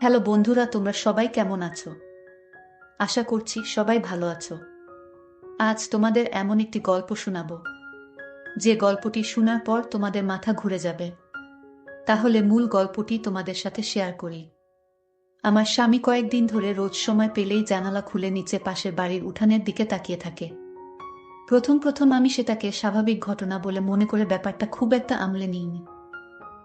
Hello বন্ধুরা, তোমরা সবাই কেমন আছো? আশা করছি সবাই ভালো আছো। আজ তোমাদের এমন একটি গল্প শোনাবো যে গল্পটি শোনার পর তোমাদের মাথা ঘুরে যাবে। তাহলে মূল গল্পটি তোমাদের সাথে শেয়ার করি। আমার স্বামী কয়েকদিন ধরে রোজ সময় পেলেই জানালা খুলে নিচে পাশের বাড়ির উঠানের দিকে তাকিয়ে থাকে। প্রথম প্রথম আমি সেটাকে স্বাভাবিক ঘটনা বলে মনে করে ব্যাপারটা খুব একটা আমলে নিইনি।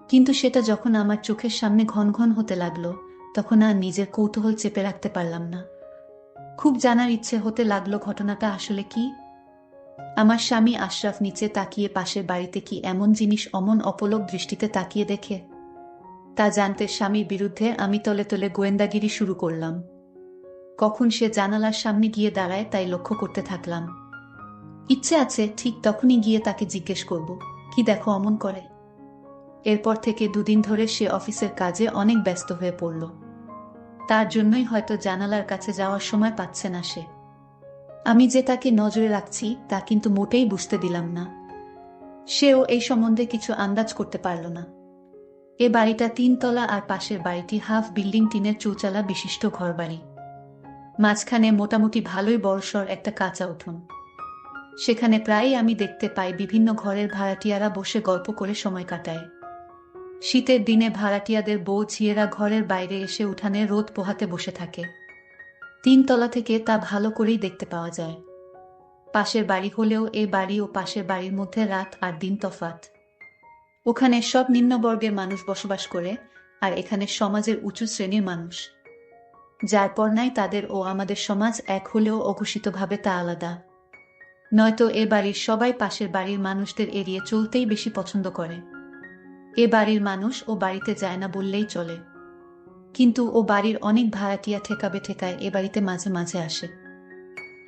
কিন্তু সেটা যখন আমার চোখের সামনে ঘন ঘন হতে লাগলো, তখন আর নিজের কৌতূহল চেপে রাখতে পারলাম না। খুব জানার ইচ্ছে হতে লাগলো ঘটনাটা আসলে কি। আমার স্বামী আশরাফ নিচে তাকিয়ে পাশের বাড়িতে কি এমন জিনিস অমন অপলক দৃষ্টিতে তাকিয়ে দেখে, তা জানতে স্বামীর বিরুদ্ধে আমি তলে তলে গোয়েন্দাগিরি শুরু করলাম। কখন সে জানালার সামনে গিয়ে দাঁড়ায় তাই লক্ষ্য করতে থাকলাম। ইচ্ছে আছে ঠিক তখনই গিয়ে তাকে জিজ্ঞেস করব, কি দেখো অমন করে। এরপর থেকে দুদিন ধরে সে অফিসের কাজে অনেক ব্যস্ত হয়ে পড়ল। তার জন্যই হয়তো জানালার কাছে যাওয়ার সময় পাচ্ছে না সে। আমি যে তাকে নজরে রাখছি তা কিন্তু মোটেই বুঝতে দিলাম না। সেও এই সম্বন্ধে কিছু আন্দাজ করতে পারল না। এ বাড়িটা 3 তলা আর পাশের বাড়িটি হাফ বিল্ডিং, টিনের চৌচালা বিশিষ্ট ঘরবাড়ি। মাঝখানে মোটামুটি ভালোই বড়সড় একটা কাঁচা উঠোন। সেখানে প্রায়ই আমি দেখতে পাই বিভিন্ন ঘরের ভাড়াটিয়ারা বসে গল্প করে সময় কাটায়। শীতের দিনে ভাড়াটিয়াদের বউ ঝিয়েরা ঘরের বাইরে এসে উঠানে রোদ পোহাতে বসে থাকে। 3 তলা থেকে তা ভালো করেই দেখতে পাওয়া যায়। পাশের বাড়ি হলেও এ বাড়ি ও পাশের বাড়ির মধ্যে রাত আর দিন তফাত। ওখানে সব নিম্নবর্গের মানুষ বসবাস করে, আর এখানে সমাজের উঁচু শ্রেণীর মানুষ। যার পর নাই তাদের ও আমাদের সমাজ এক হলেও অঘোষিতভাবে তা আলাদা। নয়তো এ বাড়ির সবাই পাশের বাড়ির মানুষদের এড়িয়ে চলতেই বেশি পছন্দ করে। এ বাড়ির মানুষ ও বাড়িতে যায় না বললেই চলে। কিন্তু ও বাড়ির অনেক ভাড়াটিয়া ঠেকাবে ঠেকায় এ বাড়িতে মাঝে মাঝে আসে।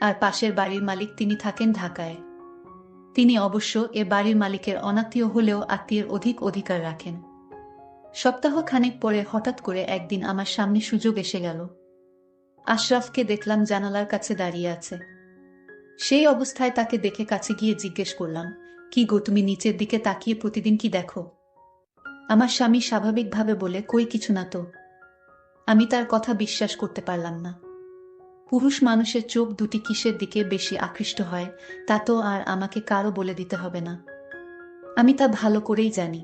আর পাশের বাড়ির মালিক তিনি থাকেন ঢাকায়। তিনি অবশ্য এ বাড়ির মালিকের অনাত্মীয় হলেও আত্মীয়ের অধিক অধিকার রাখেন। সপ্তাহ খানেক পরে হঠাৎ করে একদিন আমার সামনে সুযোগ এসে গেল। আশরাফকে দেখলাম জানালার কাছে দাঁড়িয়ে আছে। সেই অবস্থায় তাকে দেখে কাছে গিয়ে জিজ্ঞেস করলাম, কি গো, তুমি নিচের দিকে তাকিয়ে প্রতিদিন কি দেখো? আমার স্বামী স্বাভাবিকভাবে বলে, কই কিছু না তো। আমি তার কথা বিশ্বাস করতে পারলাম না। পুরুষ মানুষের চোখ দুটি কিসের দিকে বেশি আকৃষ্ট হয় তা তো আর আমাকে কারো বলে দিতে হবে না। আমি তা ভালো করেই জানি।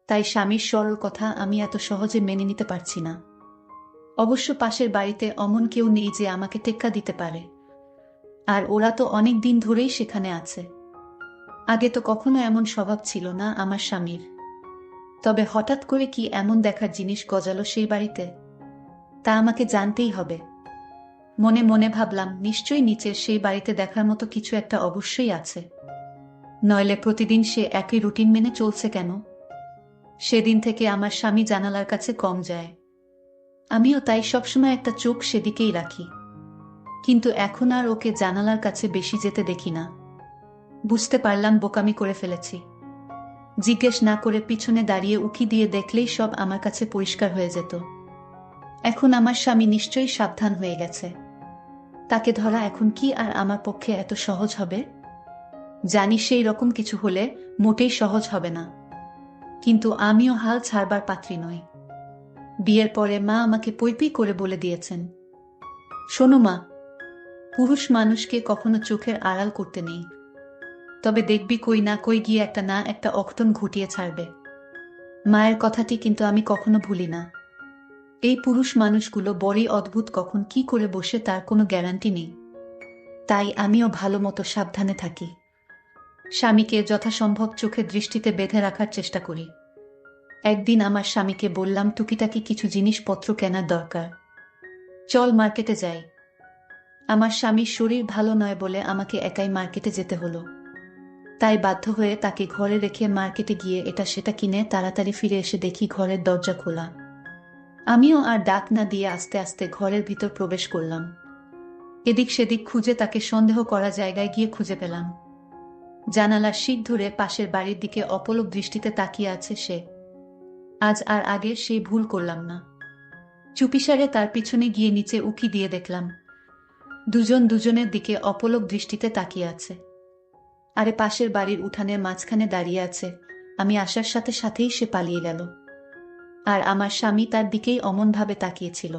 তাই স্বামীর সরল কথা আমি এত সহজে মেনে নিতে পারছি না। অবশ্য পাশের বাড়িতে অমন কেউ নেই যে আমাকে টেক্কা দিতে পারে। আর ওরা তো অনেক দিন ধরেই সেখানে আছে। আগে তো কখনো এমন স্বভাব ছিল না আমার স্বামীর। তবে হঠাৎ করে কি এমন দেখার জিনিস গজালো সেই বাড়িতে, তা আমাকে জানতেই হবে। মনে মনে ভাবলাম, নিশ্চয়ই নিচের সেই বাড়িতে দেখার মতো কিছু একটা অবশ্যই আছে। নইলে প্রতিদিন সে একই রুটিন মেনে চলছে কেন? সেদিন থেকে আমার স্বামী জানালার কাছে কম যায়। আমিও তাই সবসময় একটা চোখ সেদিকেই রাখি। কিন্তু এখন আর ওকে জানালার কাছে বেশি যেতে দেখি না। বুঝতে পারলাম বোকামি করে ফেলেছি। জিজ্ঞেস না করে পিছনে দাঁড়িয়ে উকি দিয়ে দেখলেই সব আমার কাছে পরিষ্কার হয়ে যেত। এখন আমার স্বামী নিশ্চয়ই সাবধান হয়ে গেছে। তাকে ধরা এখন কি আর আমার পক্ষে এত সহজ হবে? জানি সেই রকম কিছু হলে মোটেই সহজ হবে না। কিন্তু আমিও হাল ছাড়বার পাত্রী নই। বিয়ের পরে মা আমাকে পৈপি করে বলে দিয়েছেন, শোনো মা, পুরুষ মানুষকে কখনো চোখের আড়াল করতে নেই। তবে দেখবি কই না কই গিয়ে একটা না একটা অঘটন ঘটিয়ে ছাড়বে। মায়ের কথাটি কিন্তু আমি কখনো ভুলি না। এই পুরুষ মানুষগুলো বড়ই অদ্ভুত, কখন কি করে বসে তার কোনো গ্যারান্টি নেই। তাই আমিও ভালো মতো সাবধানে থাকি। স্বামীকে যথাসম্ভব চোখের দৃষ্টিতে বেঁধে রাখার চেষ্টা করি। একদিন আমার স্বামীকে বললাম, টুকিটাকি কিছু জিনিসপত্র কেনার দরকার, চল মার্কেটে যাই। আমার স্বামীর শরীর ভালো নয় বলে আমাকে একাই মার্কেটে যেতে হলো। তাই বাধ্য হয়ে তাকে ঘরে রেখে মার্কেটে গিয়ে এটা সেটা কিনে তাড়াতাড়ি ফিরে এসে দেখি ঘরের দরজা খোলা। আমিও আর ডাক না দিয়ে আস্তে আস্তে ঘরের ভিতর প্রবেশ করলাম। এদিক সেদিক খুঁজে তাকে সন্দেহ করা জায়গায় গিয়ে খুঁজে পেলাম। জানালার শিক ধরে পাশের বাড়ির দিকে অপলক দৃষ্টিতে তাকিয়ে আছে সে। আজ আর আগে সেই ভুল করলাম না। চুপিসারে তার পিছনে গিয়ে নিচে উকি দিয়ে দেখলাম দুজন দুজনের দিকে অপলক দৃষ্টিতে তাকিয়ে আছে। আরে পাশের বাড়ির উঠানের মাঝখানে দাঁড়িয়ে আছে। আমি আসার সাথে সাথেই সে পালিয়ে গেল। আর আমার স্বামী তার দিকেই অমনভাবে তাকিয়েছিল।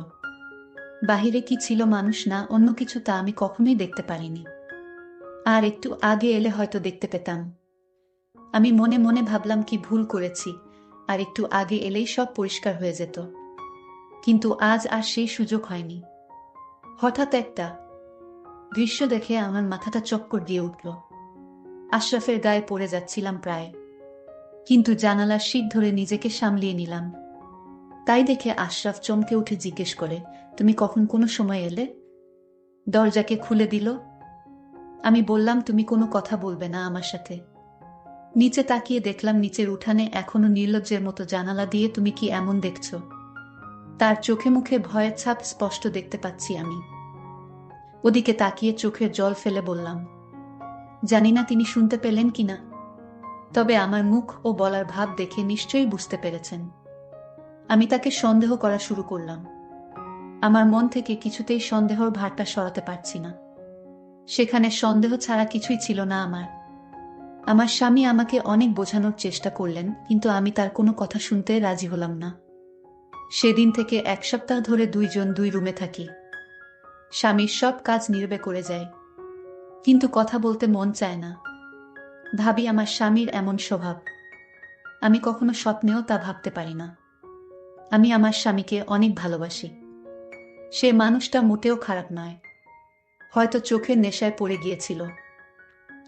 বাহিরে কি ছিল, মানুষ না অন্য কিছু, তা আমি কখনোই দেখতে পারিনি। আর একটু আগে এলে হয়তো দেখতে পেতাম। আমি মনে মনে ভাবলাম কি ভুল করেছি, আর একটু আগে এলেই সব পরিষ্কার হয়ে যেত। কিন্তু আজ আর সেই সুযোগ হয়নি। হঠাৎ একটা দৃশ্য দেখে আমার মাথাটা চক্কর দিয়ে উঠল। আশরাফের গায়ে পড়ে যাচ্ছিলাম প্রায়, কিন্তু জানালার শিক ধরে নিজেকে সামলিয়ে নিলাম। তাই দেখে আশরাফ চমকে উঠে জিজ্ঞেস করে, তুমি কখন কোনো সময় এলে? দরজাকে খুলে দিল। আমি বললাম, তুমি কোনো কথা বলবে না আমার সাথে? নিচে তাকিয়ে দেখলাম নিচের উঠানে এখনো নির্লজ্জের মতো জানালা দিয়ে তুমি কি এমন দেখছ? তার চোখে মুখে ভয়ের ছাপ স্পষ্ট দেখতে পাচ্ছি আমি। ওদিকে তাকিয়ে চোখের জল ফেলে বললাম, জানি না তিনি শুনতে পেলেন কিনা, তবে আমার মুখ ও বলার ভাব দেখে নিশ্চয়ই বুঝতে পেরেছেন। আমি তাকে সন্দেহ করা শুরু করলাম। আমার মন থেকে কিছুতেই সন্দেহর ভারটা সরাতে পারছি না। সেখানে সন্দেহ ছাড়া কিছুই ছিল না আমার। আমার স্বামী আমাকে অনেক বোঝানোর চেষ্টা করলেন, কিন্তু আমি তার কোনো কথা শুনতে রাজি হলাম না। সেদিন থেকে 1 সপ্তাহ ধরে দুইজন 2 রুমে থাকি। স্বামীর সব কাজ নীরবে করে যায়, কিন্তু কথা বলতে মন চায় না। ভাবি আমার স্বামীর এমন স্বভাব, আমি কখনো স্বপ্নেও তা ভাবতে পারি না। আমি আমার স্বামীকে অনেক ভালোবাসি। সে মানুষটা মোটেও খারাপ নয়, হয়তো চোখের নেশায় পড়ে গিয়েছিল।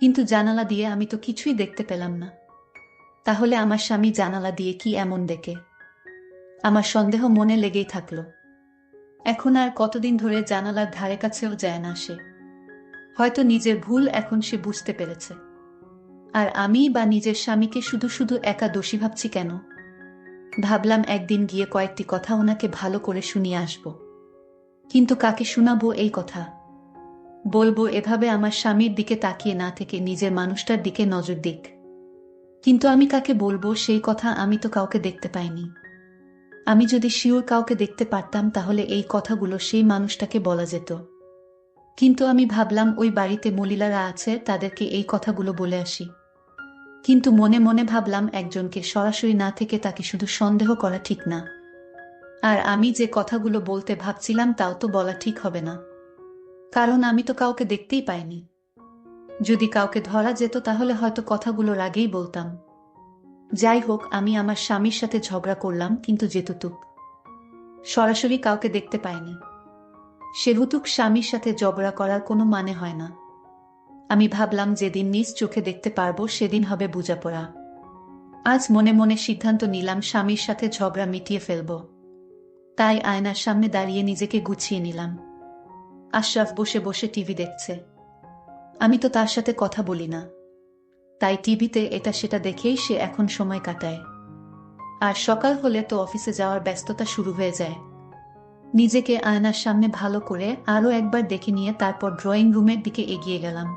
কিন্তু জানালা দিয়ে আমি তো কিছুই দেখতে পেলাম না। তাহলে আমার স্বামী জানালা দিয়ে কি এমন দেখে? আমার সন্দেহ মনে লেগেই থাকলো। এখন আর কতদিন ধরে জানালার ধারে কাছেও যায় না সে। হয়তো নিজের ভুল এখন সে বুঝতে পেরেছে। আর আমি বা নিজের স্বামীকে শুধু শুধু একা দোষী ভাবছি কেন? ভাবলাম একদিন গিয়ে কয়েকটি কথা ওনাকে ভালো করে শুনিয়ে আসব। কিন্তু কাকে শোনাবো এই কথা? বলবো এভাবে আমার স্বামীর দিকে তাকিয়ে না থেকে নিজের মানুষটার দিকে নজর দিক। কিন্তু আমি কাকে বলবো সেই কথা? আমি তো কাউকে দেখতে পাইনি। আমি যদি শিওর কাউকে দেখতে পারতাম তাহলে এই কথাগুলো সেই মানুষটাকে বলা যেত। কিন্তু আমি ভাবলাম ওই বাড়িতে মলিলারা আছে, তাদেরকে এই কথাগুলো বলে আসি। কিন্তু মনে মনে ভাবলাম একজনকে সরাসরি না থেকে তাকে শুধু সন্দেহ করা ঠিক না। আর আমি যে কথাগুলো বলতে ভাবছিলাম তাও তো বলা ঠিক হবে না, কারণ আমি তো কাউকে দেখতেই পাইনি। যদি কাউকে ধরা যেত তাহলে হয়তো কথাগুলোর আগেই বলতাম। যাই হোক, আমি আমার স্বামীর সাথে ঝগড়া করলাম, কিন্তু যেতুতুক সরাসরি কাউকে দেখতে পাইনি, সেহুতুক স্বামীর সাথে ঝগড়া করার কোনো মানে হয় না। আমি ভাবলাম যেদিন নিজ চোখে দেখতে পারবো সেদিন হবে বোঝাপড়া। আজ মনে মনে সিদ্ধান্ত নিলাম স্বামীর সাথে ঝগড়া মিটিয়ে ফেলব। তাই আয়নার সামনে দাঁড়িয়ে নিজেকে গুছিয়ে নিলাম। আশরাফ বসে বসে টিভি দেখছে। আমি তো তার সাথে কথা বলি না, তাই টিভিতে এটা সেটা দেখেই সে এখন সময় কাটায়। আর সকাল হলে তো অফিসে যাওয়ার ব্যস্ততা শুরু হয়ে যায়। নিজেকে আয়নার সামনে ভালো করে আরো একবার দেখে নিয়ে তারপর ড্রয়িং রুমের দিকে এগিয়ে গেলাম।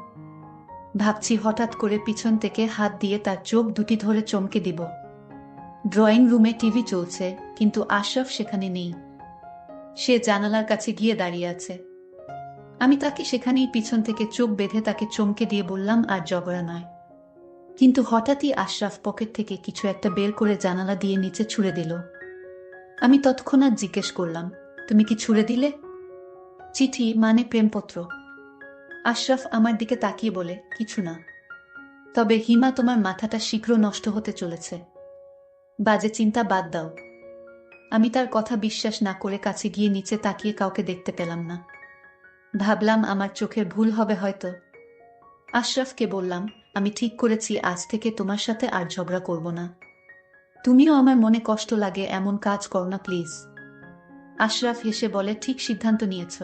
ভাবছি হঠাৎ করে পিছন থেকে হাত দিয়ে তার চোখ দুটি ধরে চমকে দিব। ড্রয়িং রুমে টিভি চলছে, কিন্তু আশরাফ সেখানে নেই। সে জানালার কাছে গিয়ে দাঁড়িয়ে আছে। আমি তাকে সেখানেই পিছন থেকে চোখ বেঁধে তাকে চমকে দিয়ে বললাম, আর ঝগড়া নয়। কিন্তু হঠাৎই আশরাফ পকেট থেকে কিছু একটা বের করে জানালা দিয়ে নিচে ছুঁড়ে দিল। আমি তৎক্ষণাৎ জিজ্ঞেস করলাম, তুমি কি ছুঁড়ে দিলে? চিঠি, মানে প্রেমপত্র। আশরাফ আমার দিকে তাকিয়ে বলে, কিছু না। তবে হিমা, তোমার মাথাটা শীঘ্র নষ্ট হতে চলেছে। বাজে চিন্তা বাদ দাও। আমি তার কথা বিশ্বাস না করে কাছে গিয়ে নিচে তাকিয়ে কাউকে দেখতে পেলাম না। ভাবলাম আমার চোখের ভুল হবে হয়তো। আশরাফকে বললাম, আমি ঠিক করেছি আজ থেকে তোমার সাথে আর ঝগড়া করব না। তুমিও আমার মনে কষ্ট লাগে এমন কাজ করো না প্লিজ। আশরাফ হেসে বলে, ঠিক সিদ্ধান্ত নিয়েছ।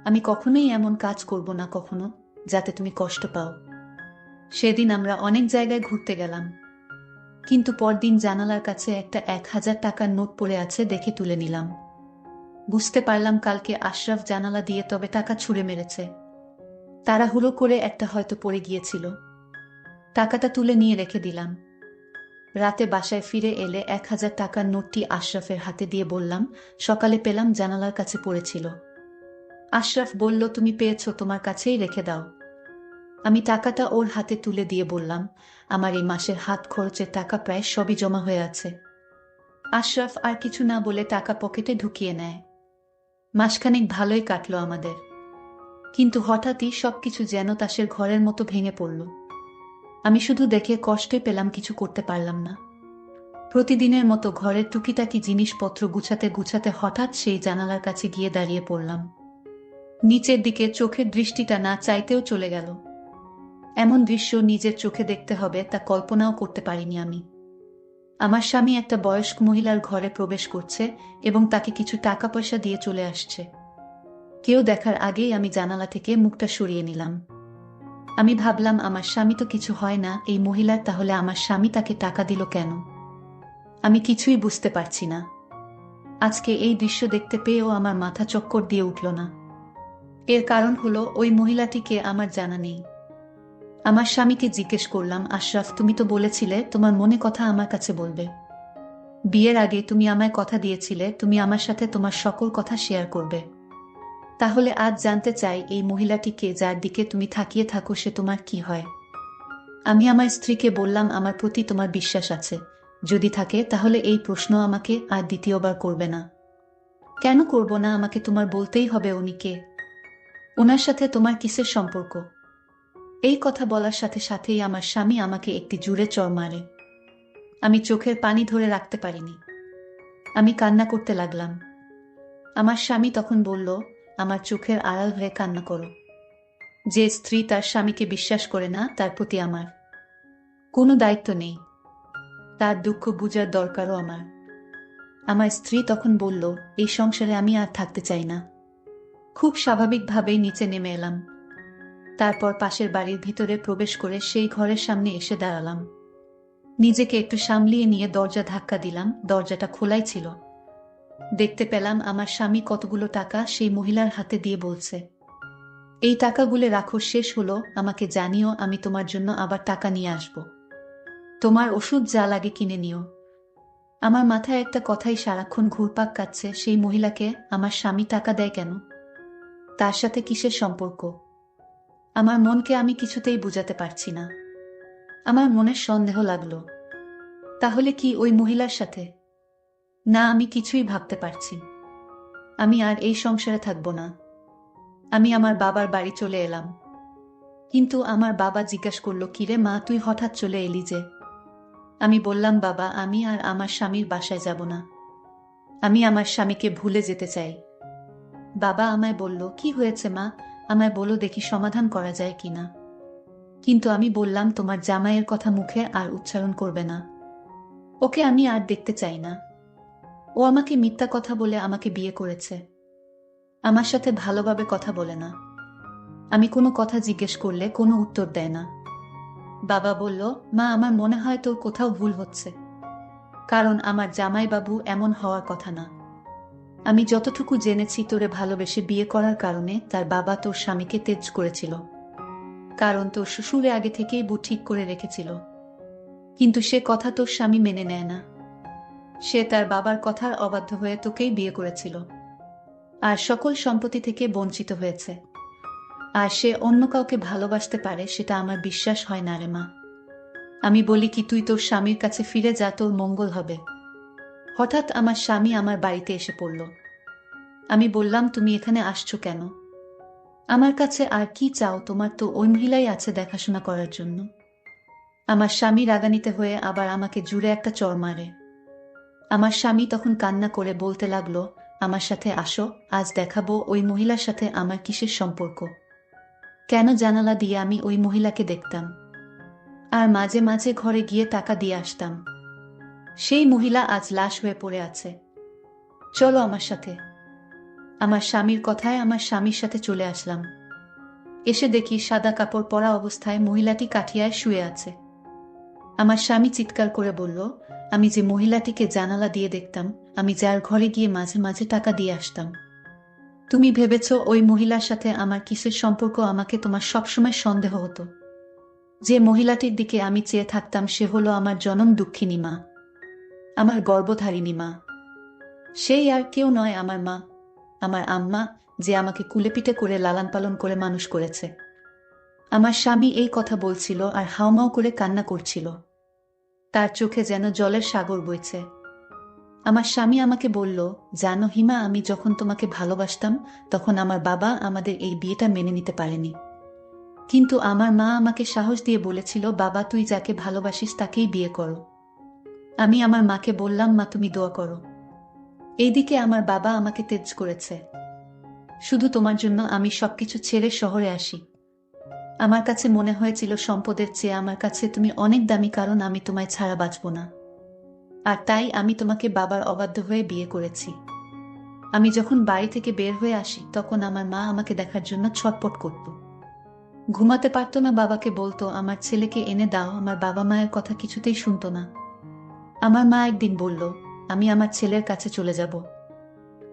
আমি কখনোই এমন কাজ করব না কখনো, যাতে তুমি কষ্ট পাও। সেদিন আমরা অনেক জায়গায় ঘুরতে গেলাম, কিন্তু পরদিন জানালার কাছে একটা 1000 টাকার নোট পড়ে আছে দেখে তুলে নিলাম। বুঝতে পারলাম কালকে আশরাফ জানালা দিয়ে তবে টাকা ছুঁড়ে মেরেছে। তাড়াহুড়ো করে একটা হয়তো পড়ে গিয়েছিল। টাকাটা তুলে নিয়ে রেখে দিলাম। রাতে বাসায় ফিরে এলে 1000 টাকার নোটটি আশরাফের হাতে দিয়ে বললাম, সকালে পেলাম জানালার কাছে পড়েছিল। আশরাফ বলল, তুমি পেয়েছ, তোমার কাছেই রেখে দাও। আমি টাকাটা ওর হাতে তুলে দিয়ে বললাম, আমার এই মাসের হাত খরচের টাকা প্রায় সবই জমা হয়ে আছে। আশরাফ আর কিছু না বলে টাকা পকেটে ঢুকিয়ে নেয়। মাসখানেক ভালোই কাটলো আমাদের, কিন্তু হঠাৎই সবকিছু যেন তাসের ঘরের মতো ভেঙে পড়ল। আমি শুধু দেখে কষ্টে পেলাম, কিছু করতে পারলাম না। প্রতিদিনের মতো ঘরের টুকিটাকি জিনিসপত্র গুছাতে গুছাতে হঠাৎ সেই জানালার কাছে গিয়ে দাঁড়িয়ে পড়লাম। নিচের দিকে চোখের দৃষ্টিটা না চাইতেও চলে গেল। এমন দৃশ্য নিজের চোখে দেখতে হবে তা কল্পনাও করতে পারিনি আমি। আমার স্বামী একটা বয়স্ক মহিলার ঘরে প্রবেশ করছে এবং তাকে কিছু টাকা পয়সা দিয়ে চলে আসছে। কেউ দেখার আগেই আমি জানালা থেকে মুখটা সরিয়ে নিলাম। আমি ভাবলাম, আমার স্বামী তো কিছু হয় না, এই মহিলার তাহলে আমার স্বামী তাকে টাকা দিল কেন? আমি কিছুই বুঝতে পারছি না। আজকে এই দৃশ্য দেখতে পেয়েও আমার মাথা চক্কর দিয়ে উঠল না। এর কারণ হলো ওই মহিলাটিকে আমার জানা নেই। আমার স্বামীকে জিজ্ঞেস করলাম, আশরাফ, তুমি তো বলেছিলে তোমার মনে কথা আমার কাছে বলবে। বিয়ের আগে তুমি আমায় কথা দিয়েছিলে তুমি আমার সাথে তোমার সকল কথা শেয়ার করবে। তাহলে আজ জানতে চাই, এই মহিলাটিকে যার দিকে তুমি তাকিয়ে থাকো সে তোমার কি হয়? আমি আমার স্ত্রীকে বললাম, আমার প্রতি তোমার বিশ্বাস আছে, যদি থাকে তাহলে এই প্রশ্ন আমাকে আর দ্বিতীয়বার করবে না। কেন করব না? আমাকে তোমার বলতেই হবে উনি কে, ওনার সাথে তোমার কিসের সম্পর্ক? এই কথা বলার সাথে সাথেই আমার স্বামী আমাকে একটি জোরে চড় মারে। আমি চোখের পানি ধরে রাখতে পারিনি। আমি কান্না করতে লাগলাম। আমার স্বামী তখন বলল, আমার চোখের আড়াল হয়ে কান্না করো। যে স্ত্রী তার স্বামীকে বিশ্বাস করে না তার প্রতি আমার কোনো দায়িত্ব নেই, তার দুঃখ বুঝার দরকারও আমার। আমার স্ত্রী তখন বলল, এই সংসারে আমি আর থাকতে চাই না। খুব স্বাভাবিকভাবেই নিচে নেমে এলাম। তারপর পাশের বাড়ির ভিতরে প্রবেশ করে সেই ঘরের সামনে এসে দাঁড়ালাম। নিজেকে একটু সামলিয়ে নিয়ে দরজা ধাক্কা দিলাম, দরজাটা খোলাই ছিল। দেখতে পেলাম আমার স্বামী কতগুলো টাকা সেই মহিলার হাতে দিয়ে বলছে, এই টাকাগুলো রাখো, শেষ হলো আমাকে জানিও, আমি তোমার জন্য আবার টাকা নিয়ে আসব। তোমার ওষুধ যা লাগে কিনে নিও। আমার মাথায় একটা কথাই সারাক্ষণ ঘুরপাক কাচ্ছে, সেই মহিলাকে আমার স্বামী টাকা দেয় কেন? তার সাথে কিসের সম্পর্ক? আমার মনকে আমি কিছুতেই বুঝাতে পারছি না। আমার মনের সন্দেহ লাগলো, তাহলে কি ওই মহিলার সাথে? না, আমি কিছুই ভাবতে পারছি। আমি আর এই সংসারে থাকব না। আমি আমার বাবার বাড়ি চলে এলাম। কিন্তু আমার বাবা জিজ্ঞাসা করলো, কিরে মা, তুই হঠাৎ চলে এলি যে? আমি বললাম, বাবা, আমি আর আমার স্বামীর বাসায় যাব না। আমি আমার স্বামীকে ভুলে যেতে চাই। বাবা আমায় বলল, কি হয়েছে মা, আমায় বলো দেখি সমাধান করা যায় কিনা। কিন্তু আমি বললাম, তোমার জামাইয়ের কথা মুখে আর উচ্চারণ করবে না। ওকে আমি আর দেখতে চাই না। ও আমাকে মিথ্যা কথা বলে আমাকে বিয়ে করেছে। আমার সাথে ভালোভাবে কথা বলে না। আমি কোনো কথা জিজ্ঞেস করলে কোনো উত্তর দেয় না। বাবা বলল, মা, আমার মনে হয় তোর কোথাও ভুল হচ্ছে, কারণ আমার জামাইবাবু এমন হওয়ার কথা না। আমি যতটুকু জেনেছি, তোরে ভালোবেসে বিয়ে করার কারণে তার বাবা তোর স্বামীকে তেজ করেছিল, কারণ তোর শ্বশুরে আগে থেকেই বউ ঠিক করে রেখেছিল। কিন্তু সে কথা তোর স্বামী মেনে নেয় না। সে তার বাবার কথার অবাধ্য হয়ে তোকেই বিয়ে করেছিল, আর সকল সম্পত্তি থেকে বঞ্চিত হয়েছে। আর সে অন্য কাউকে ভালোবাসতে পারে সেটা আমার বিশ্বাস হয় না রে মা। আমি বলি কি, তুই তোর স্বামীর কাছে ফিরে যা, তোর মঙ্গল হবে। হঠাৎ আমার স্বামী আমার বাড়িতে এসে পড়ল। আমি বললাম, তুমি এখানে আসছো কেন? আমার কাছে আর কি চাও? তোমার তো ওই মহিলাই আছে দেখাশোনা করার জন্য। আমার স্বামী রাগান্বিত হয়ে আবার আমাকে জুড়ে একটা চড় মারে। আমার স্বামী তখন কান্না করে বলতে লাগলো, আমার সাথে আসো, আজ দেখাবো ওই মহিলার সাথে আমার কিসের সম্পর্ক। কেন জানালা দিয়ে আমি ওই মহিলাকে দেখতাম, আর মাঝে মাঝে ঘরে গিয়ে টাকা দিয়ে আসতাম। সেই মহিলা আজ লাশ হয়ে পড়ে আছে। চলো আমার সাথে। আমার স্বামীর কথায় আমার স্বামীর সাথে চলে আসলাম। এসে দেখি সাদা কাপড় পরা অবস্থায় মহিলাটি কাঠিয়ায় শুয়ে আছে। আমার স্বামী চিৎকার করে বলল, আমি যে মহিলাটিকে জানালা দিয়ে দেখতাম, আমি যার ঘরে গিয়ে মাঝে মাঝে টাকা দিয়ে আসতাম, তুমি ভেবেছ ওই মহিলার সাথে আমার কিসের সম্পর্ক? আমাকে তোমার সবসময় সন্দেহ হতো। যে মহিলাটির দিকে আমি চেয়ে থাকতাম সে হলো আমার জনম দুঃখিনী মা, আমার গর্ভধারিণী মা। সেই আর কেউ নয়, আমার মা, আমার আম্মা, যে আমাকে কুলেপিঠে করে লালন পালন করে মানুষ করেছে। আমার স্বামী এই কথা বলছিল আর হাউমাউ করে কান্না করছিল। তার চোখে যেন জলের সাগর বইছে। আমার স্বামী আমাকে বলল, জানো হিমা, আমি যখন তোমাকে ভালোবাসতাম তখন আমার বাবা আমাদের এই বিয়েটা মেনে নিতে পারেনি। কিন্তু আমার মা আমাকে সাহস দিয়ে বলেছিল, বাবা তুই যাকে ভালোবাসিস তাকেই বিয়ে করো। আমি আমার মাকে বললাম, মা তুমি দোয়া করো। এইদিকে আমার বাবা আমাকে তেজ করেছে। শুধু তোমার জন্য আমি সবকিছু ছেড়ে শহরে আসি। আমার কাছে মনে হয়েছিল সম্পদের চেয়ে আমার কাছে তুমি অনেক দামি, কারণ আমি তোমায় ছাড়া বাঁচব না। আর তাই আমি তোমাকে বাবার অবাধ্য হয়ে বিয়ে করেছি। আমি যখন বাড়ি থেকে বের হয়ে আসি তখন আমার মা আমাকে দেখার জন্য ছটপট করত। ঘুমাতে পারত না, বাবাকে বলতো আমার ছেলেকে এনে দাও। আমার বাবা মায়ের কথা কিছুতেই শুনতো না। আমার মা একদিন বলল, আমি আমার ছেলের কাছে চলে যাব।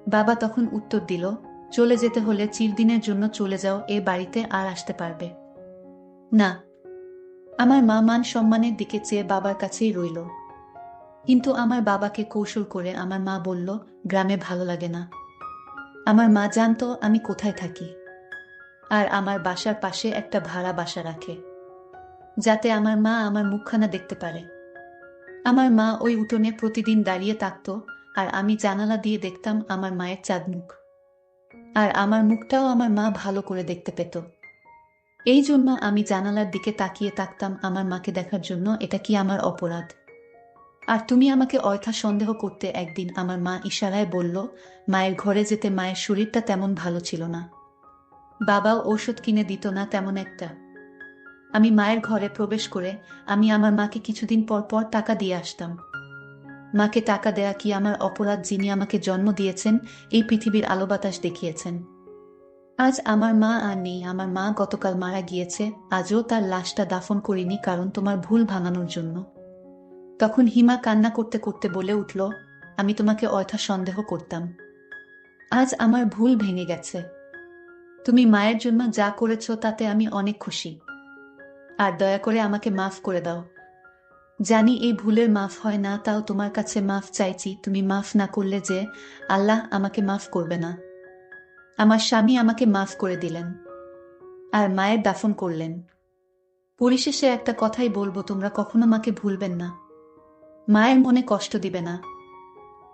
বাবা তখন উত্তর দিল, চলে যেতে হলে চিরদিনের জন্য চলে যাও, এ বাড়িতে আর আসতে পারবে না। আমার মা মান সম্মানের দিকে চেয়ে বাবার কাছেই রইল। কিন্তু আমার বাবাকে কৌশল করে আমার মা বলল, গ্রামে ভালো লাগে না। আমার মা জানতো আমি কোথায় থাকি, আর আমার বাসার পাশে একটা ভাড়া বাসা রাখে, যাতে আমার মা আমার মুখখানা দেখতে পারে। আমার মা ওই উঠোনে প্রতিদিন দাঁড়িয়ে থাকতো, আর আমি জানালা দিয়ে দেখতাম আমার মায়ের চাঁদ মুখ। আর আমার মুখটাও আমার মা ভালো করে দেখতে পেত। এই জন্য আমি জানালার দিকে তাকিয়ে থাকতাম আমার মাকে দেখার জন্য। এটা কি আমার অপরাধ? আর তুমি আমাকে অযথা সন্দেহ করতে। একদিন আমার মা ইশারায় বলল মায়ের ঘরে যেতে। মায়ের শরীরটা তেমন ভালো ছিল না, বাবাও ঔষধ কিনে দিত না তেমন একটা। আমি মায়ের ঘরে প্রবেশ করে আমি আমার মাকে কিছুদিন পর পর টাকা দিয়ে আসতাম। মাকে টাকা দেয়া কি আমার অপরাধ? যিনি আমাকে জন্ম দিয়েছেন, এই পৃথিবীর আলো বাতাস দেখিয়েছেন। আজ আমার মা আর নেই। আমার মা গতকাল মারা গিয়েছে, আজও তার লাশটা দাফন করিনি, কারণ তোমার ভুল ভাঙানোর জন্য। তখন হিমা কান্না করতে করতে বলে উঠল, আমি তোমাকে অযথা সন্দেহ করতাম। আজ আমার ভুল ভেঙে গেছে। তুমি মায়ের জন্য যা করেছ তাতে আমি অনেক খুশি। আর দয়া করে আমাকে মাফ করে দাও। জানি এই ভুলের মাফ হয় না, তাও তোমার কাছে মাফ চাইছি। তুমি মাফ না করলে যে আল্লাহ আমাকে মাফ করবে না। আমার স্বামী আমাকে মাফ করে দিলেন আর মায়ের দাফন করলেন। পরিশেষে একটা কথাই বলবো, তোমরা কখনো মাকে ভুলবেন না, মায়ের মনে কষ্ট দিবে না।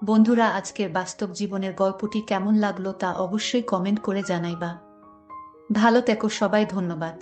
বন্ধুরা, আজকের বাস্তব জীবনের গল্পটি কেমন লাগলো তা অবশ্যই কমেন্ট করে জানাইবা। ভালো থেকো সবাই, ধন্যবাদ।